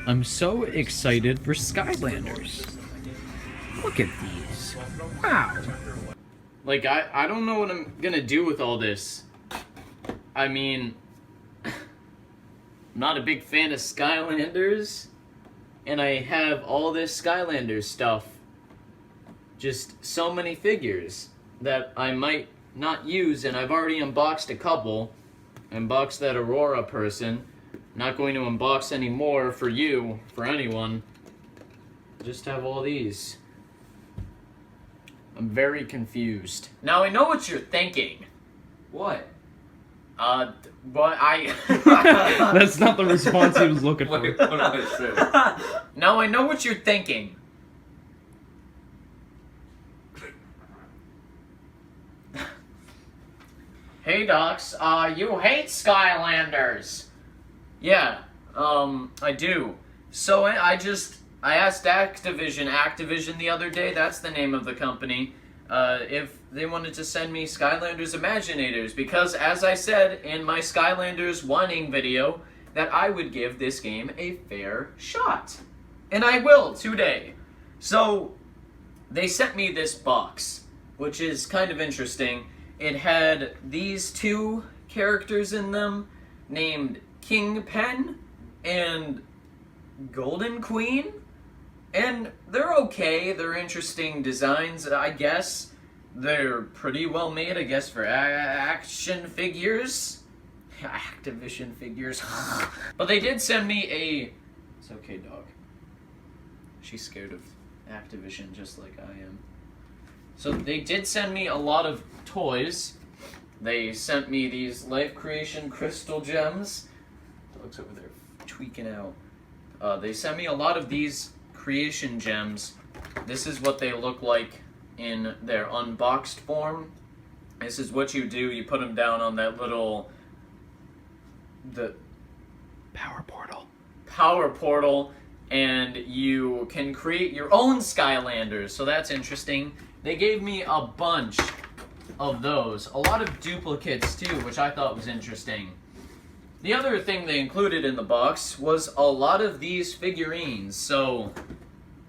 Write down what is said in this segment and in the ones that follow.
I'm so excited for Skylanders. Look at these. Wow. Like, I don't know what I'm gonna do with all this. I mean, I'm not a big fan of Skylanders, and I have all this Skylanders stuff. Just so many figures that I might not use, and I've already unboxed a couple. Unboxed that Aurora person. Not going to unbox any more for you, for anyone. Just have all these. I'm very confused. Now I know what you're thinking. What? But I... That's not the response he was looking for. Wait, what did I say? Now I know what you're thinking. Hey Docs, you hate Skylanders. Yeah, I do. So I asked Activision the other day, that's the name of the company, if they wanted to send me Skylanders Imaginators, because as I said in my Skylanders whining video, that I would give this game a fair shot. And I will today. So, they sent me this box, which is kind of interesting. It had these two characters in them, named Kingpin and Golden Queen, and they're okay. They're interesting designs, I guess. They're pretty well made, I guess, for action figures. Activision figures. But they did send me a... It's okay, dog. She's scared of Activision just like I am. So they did send me a lot of toys. They sent me these Life Creation Crystal Gems. Looks over there tweaking out. They sent me a lot of these creation gems. This is what they look like in their unboxed form. This is what you do. You put them down on that little... the Power portal. Power portal, and you can create your own Skylanders. So that's interesting. They gave me a bunch of those. A lot of duplicates too, which I thought was interesting. The other thing they included in the box was a lot of these figurines. So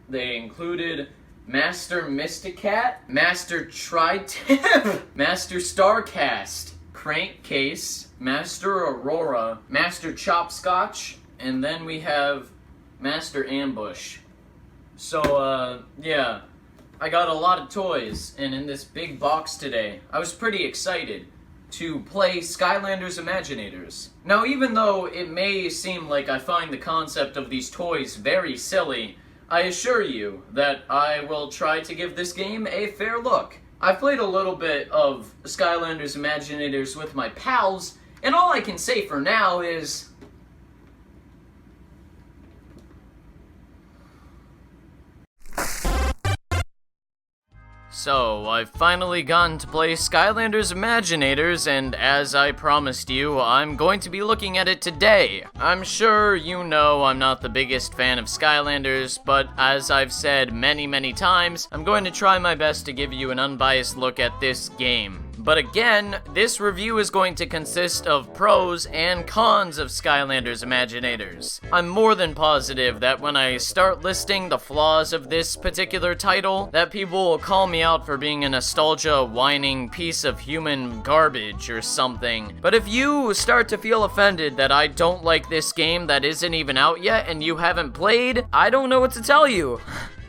they included Master Mysticat, Master Tri-Tip, Master Starcast, Crankcase, Master Aurora, Master Chopscotch, and then we have Master Ambush. So, yeah, I got a lot of toys, and in this big box today, I was pretty excited to play Skylanders Imaginators. Now, even though it may seem like I find the concept of these toys very silly, I assure you that I will try to give this game a fair look. I've played a little bit of Skylanders Imaginators with my pals, and all I can say for now is... So, I've finally gotten to play Skylanders Imaginators, and as I promised you, I'm going to be looking at it today. I'm sure you know I'm not the biggest fan of Skylanders, but as I've said many times, I'm going to try my best to give you an unbiased look at this game. But again, this review is going to consist of pros and cons of Skylanders Imaginators. I'm more than positive that when I start listing the flaws of this particular title, that people will call me out for being a nostalgia whining piece of human garbage or something. But if you start to feel offended that I don't like this game that isn't even out yet and you haven't played, I don't know what to tell you.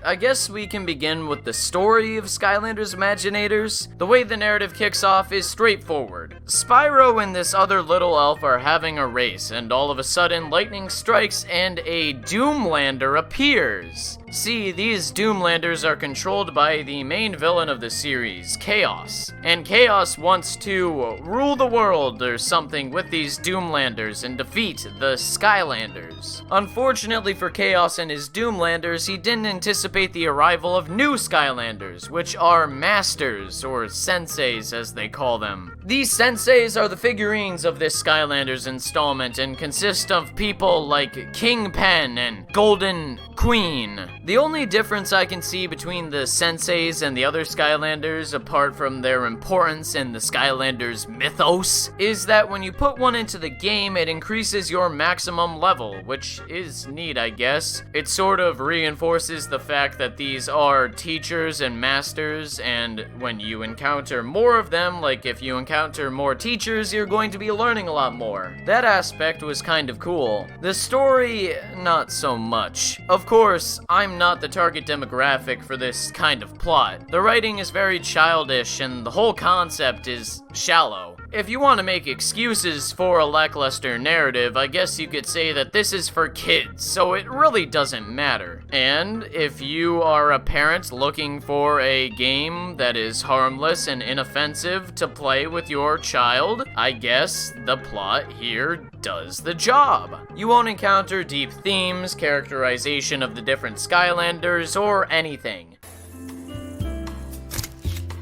I guess we can begin with the story of Skylanders Imaginators. The way the narrative kicks off is straightforward. Spyro and this other little elf are having a race, and all of a sudden lightning strikes and a Doomlander appears. See, these Doomlanders are controlled by the main villain of the series, Chaos. And Chaos wants to rule the world or something with these Doomlanders and defeat the Skylanders. Unfortunately for Chaos and his Doomlanders, he didn't anticipate the arrival of new Skylanders, which are Masters, or Senseis as they call them. These Senseis are the figurines of this Skylanders installment and consist of people like Kingpin and Golden Queen. The only difference I can see between the senseis and the other Skylanders, apart from their importance in the Skylanders mythos, is that when you put one into the game, it increases your maximum level, which is neat, I guess. It sort of reinforces the fact that these are teachers and masters, and when you encounter more of them, like if you encounter more teachers, you're going to be learning a lot more. That aspect was kind of cool. The story, not so much. Of course, I'm not the target demographic for this kind of plot. The writing is very childish, and the whole concept is shallow. If you want to make excuses for a lackluster narrative, I guess you could say that this is for kids, so it really doesn't matter. And if you are a parent looking for a game that is harmless and inoffensive to play with your child, I guess the plot here does the job. You won't encounter deep themes, characterization of the different Skylanders, or anything.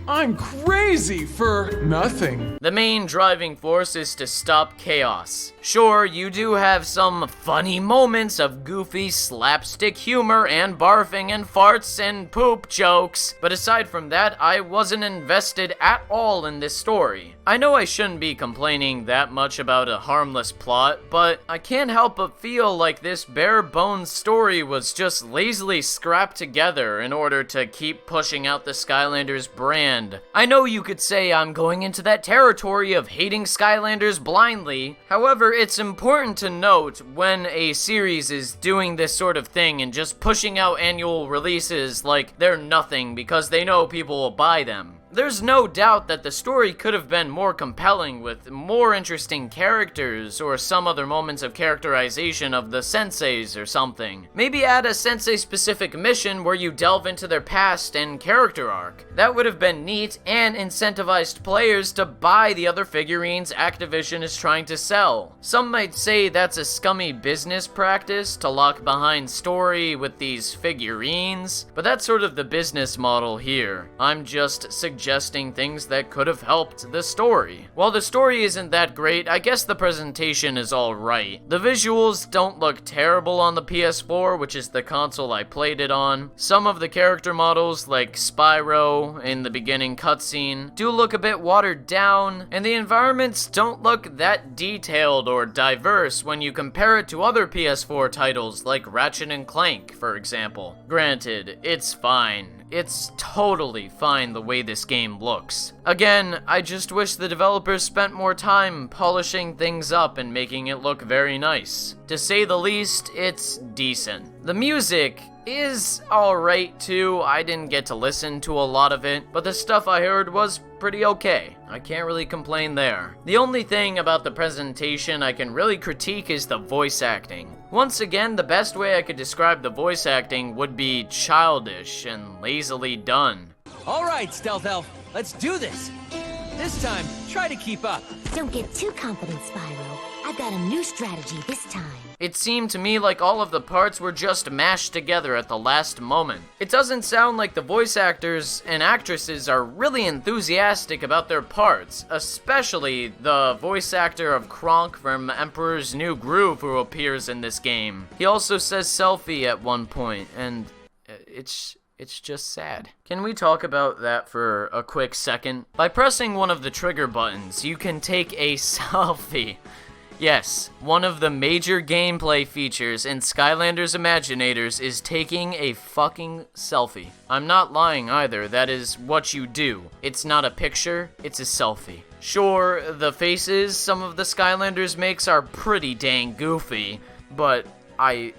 I'm crazy for nothing. The main driving force is to stop chaos. Sure, you do have some funny moments of goofy slapstick humor and barfing and farts and poop jokes, but aside from that, I wasn't invested at all in this story. I know I shouldn't be complaining that much about a harmless plot, but I can't help but feel like this bare-bones story was just lazily scrapped together in order to keep pushing out the Skylanders brand. I know you could say I'm going into that territory of hating Skylanders blindly. However, it's important to note when a series is doing this sort of thing and just pushing out annual releases like they're nothing because they know people will buy them. There's no doubt that the story could have been more compelling with more interesting characters or some other moments of characterization of the senseis or something. Maybe add a sensei-specific mission where you delve into their past and character arc. That would have been neat and incentivized players to buy the other figurines Activision is trying to sell. Some might say that's a scummy business practice to lock behind story with these figurines, but that's sort of the business model here. I'm just suggesting things that could have helped the story. While the story isn't that great, I guess the presentation is alright. The visuals don't look terrible on the PS4, which is the console I played it on. Some of the character models, like Spyro in the beginning cutscene, do look a bit watered down, and the environments don't look that detailed or diverse when you compare it to other PS4 titles like Ratchet and Clank, for example. Granted, it's fine. It's totally fine the way this game looks. Again, I just wish the developers spent more time polishing things up and making it look very nice. To say the least, it's decent. The music is alright too. I didn't get to listen to a lot of it, but the stuff I heard was pretty okay. I can't really complain there. The only thing about the presentation I can really critique is the voice acting. Once again, the best way I could describe the voice acting would be childish and lazily done. All right, Stealth Elf, let's do this. This time, try to keep up. Don't get too confident, Spyro. I've got a new strategy this time. It seemed to me like all of the parts were just mashed together at the last moment. It doesn't sound like the voice actors and actresses are really enthusiastic about their parts, especially the voice actor of Kronk from Emperor's New Groove who appears in this game. He also says selfie at one point, and it's just sad. Can we talk about that for a quick second? By pressing one of the trigger buttons, you can take a selfie. Yes, one of the major gameplay features in Skylanders Imaginators is taking a fucking selfie. I'm not lying either, that is what you do. It's not a picture, it's a selfie. Sure, the faces some of the Skylanders makes are pretty dang goofy, but I'm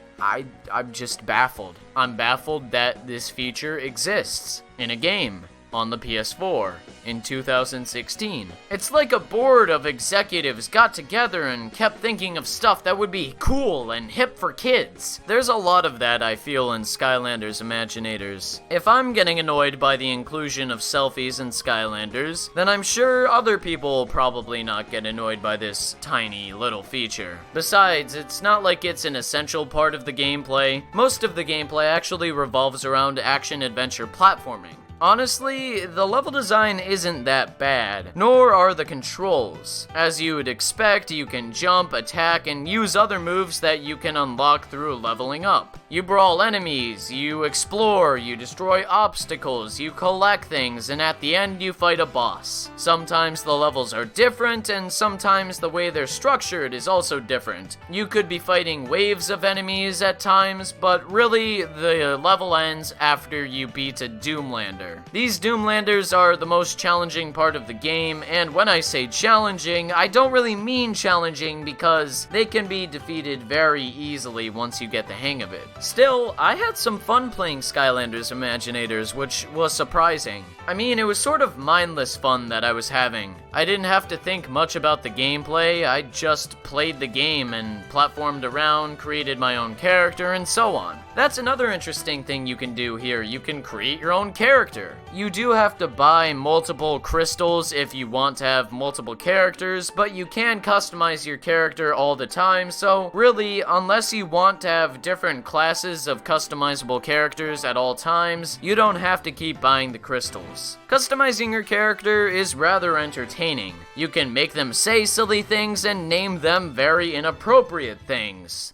just baffled. I'm baffled that this feature exists in a game on the PS4 in 2016. It's like a board of executives got together and kept thinking of stuff that would be cool and hip for kids. There's a lot of that I feel in Skylanders Imaginators. If I'm getting annoyed by the inclusion of selfies in Skylanders, then I'm sure other people will probably not get annoyed by this tiny little feature. Besides, it's not like it's an essential part of the gameplay. Most of the gameplay actually revolves around action-adventure platforming. Honestly, the level design isn't that bad, nor are the controls. As you would expect, you can jump, attack, and use other moves that you can unlock through leveling up. You brawl enemies, you explore, you destroy obstacles, you collect things, and at the end you fight a boss. Sometimes the levels are different, and sometimes the way they're structured is also different. You could be fighting waves of enemies at times, but really the level ends after you beat a Doomlander. These Doomlanders are the most challenging part of the game, and when I say challenging, I don't really mean challenging because they can be defeated very easily once you get the hang of it. Still, I had some fun playing Skylanders Imaginators, which was surprising. I mean, it was sort of mindless fun that I was having. I didn't have to think much about the gameplay, I just played the game and platformed around, created my own character, and so on. That's another interesting thing you can do here. You can create your own character. You do have to buy multiple crystals if you want to have multiple characters, but you can customize your character all the time, so really, unless you want to have different classes of customizable characters at all times, you don't have to keep buying the crystals. Customizing your character is rather entertaining. You can make them say silly things and name them very inappropriate things.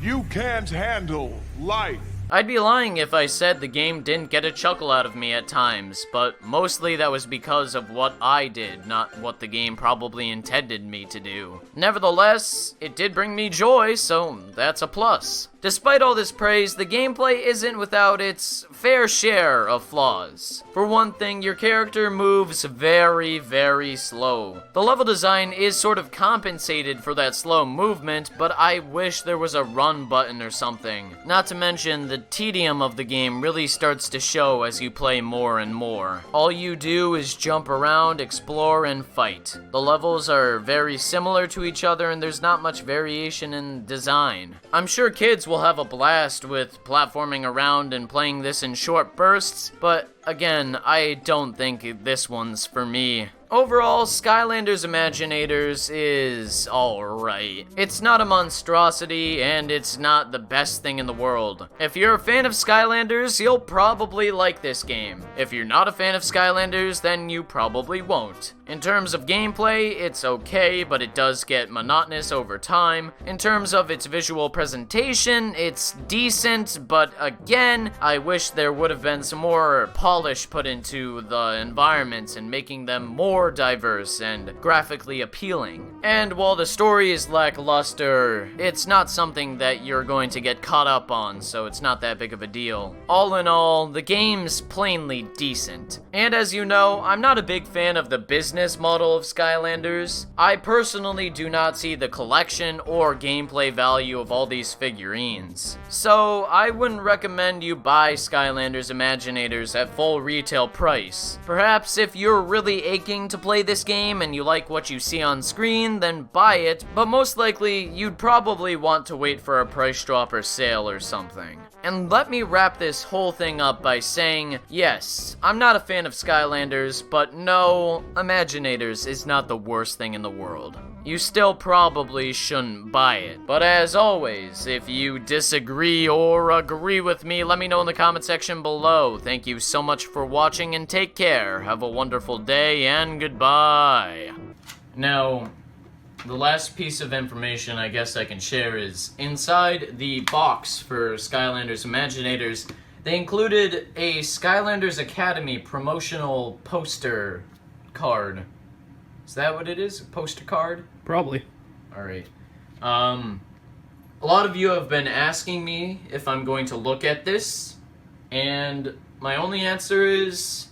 You can't handle life. I'd be lying if I said the game didn't get a chuckle out of me at times, but mostly that was because of what I did, not what the game probably intended me to do. Nevertheless, it did bring me joy, so that's a plus. Despite all this praise, the gameplay isn't without its fair share of flaws. For one thing, your character moves very, very slow. The level design is sort of compensated for that slow movement, but I wish there was a run button or something. Not to mention, the tedium of the game really starts to show as you play more and more. All you do is jump around, explore, and fight. The levels are very similar to each other, and there's not much variation in design. I'm sure kids will have a blast with platforming around and playing this in short bursts, but again, I don't think this one's for me. Overall, Skylanders Imaginators is alright. It's not a monstrosity, and it's not the best thing in the world. If you're a fan of Skylanders, you'll probably like this game. If you're not a fan of Skylanders, then you probably won't. In terms of gameplay, it's okay, but it does get monotonous over time. In terms of its visual presentation, it's decent, but again, I wish there would have been some more polish put into the environments and making them more diverse and graphically appealing. And while the story is lackluster, it's not something that you're going to get caught up on, so it's not that big of a deal. All in all, the game's plainly decent. And as you know, I'm not a big fan of the business model of Skylanders. I personally do not see the collection or gameplay value of all these figurines. So I wouldn't recommend you buy Skylanders Imaginators at full retail price. Perhaps if you're really aching to play this game and you like what you see on screen, then buy it, but most likely you'd probably want to wait for a price drop or sale or something. And let me wrap this whole thing up by saying, yes, I'm not a fan of Skylanders, but no, Imaginators is not the worst thing in the world. You still probably shouldn't buy it. But as always, if you disagree or agree with me, let me know in the comment section below. Thank you so much for watching and take care. Have a wonderful day and goodbye. Now, the last piece of information I guess I can share is inside the box for Skylanders Imaginators, they included a Skylanders Academy promotional poster card. Is that what it is? A poster card? Probably. Alright. A lot of you have been asking me if I'm going to look at this, and my only answer is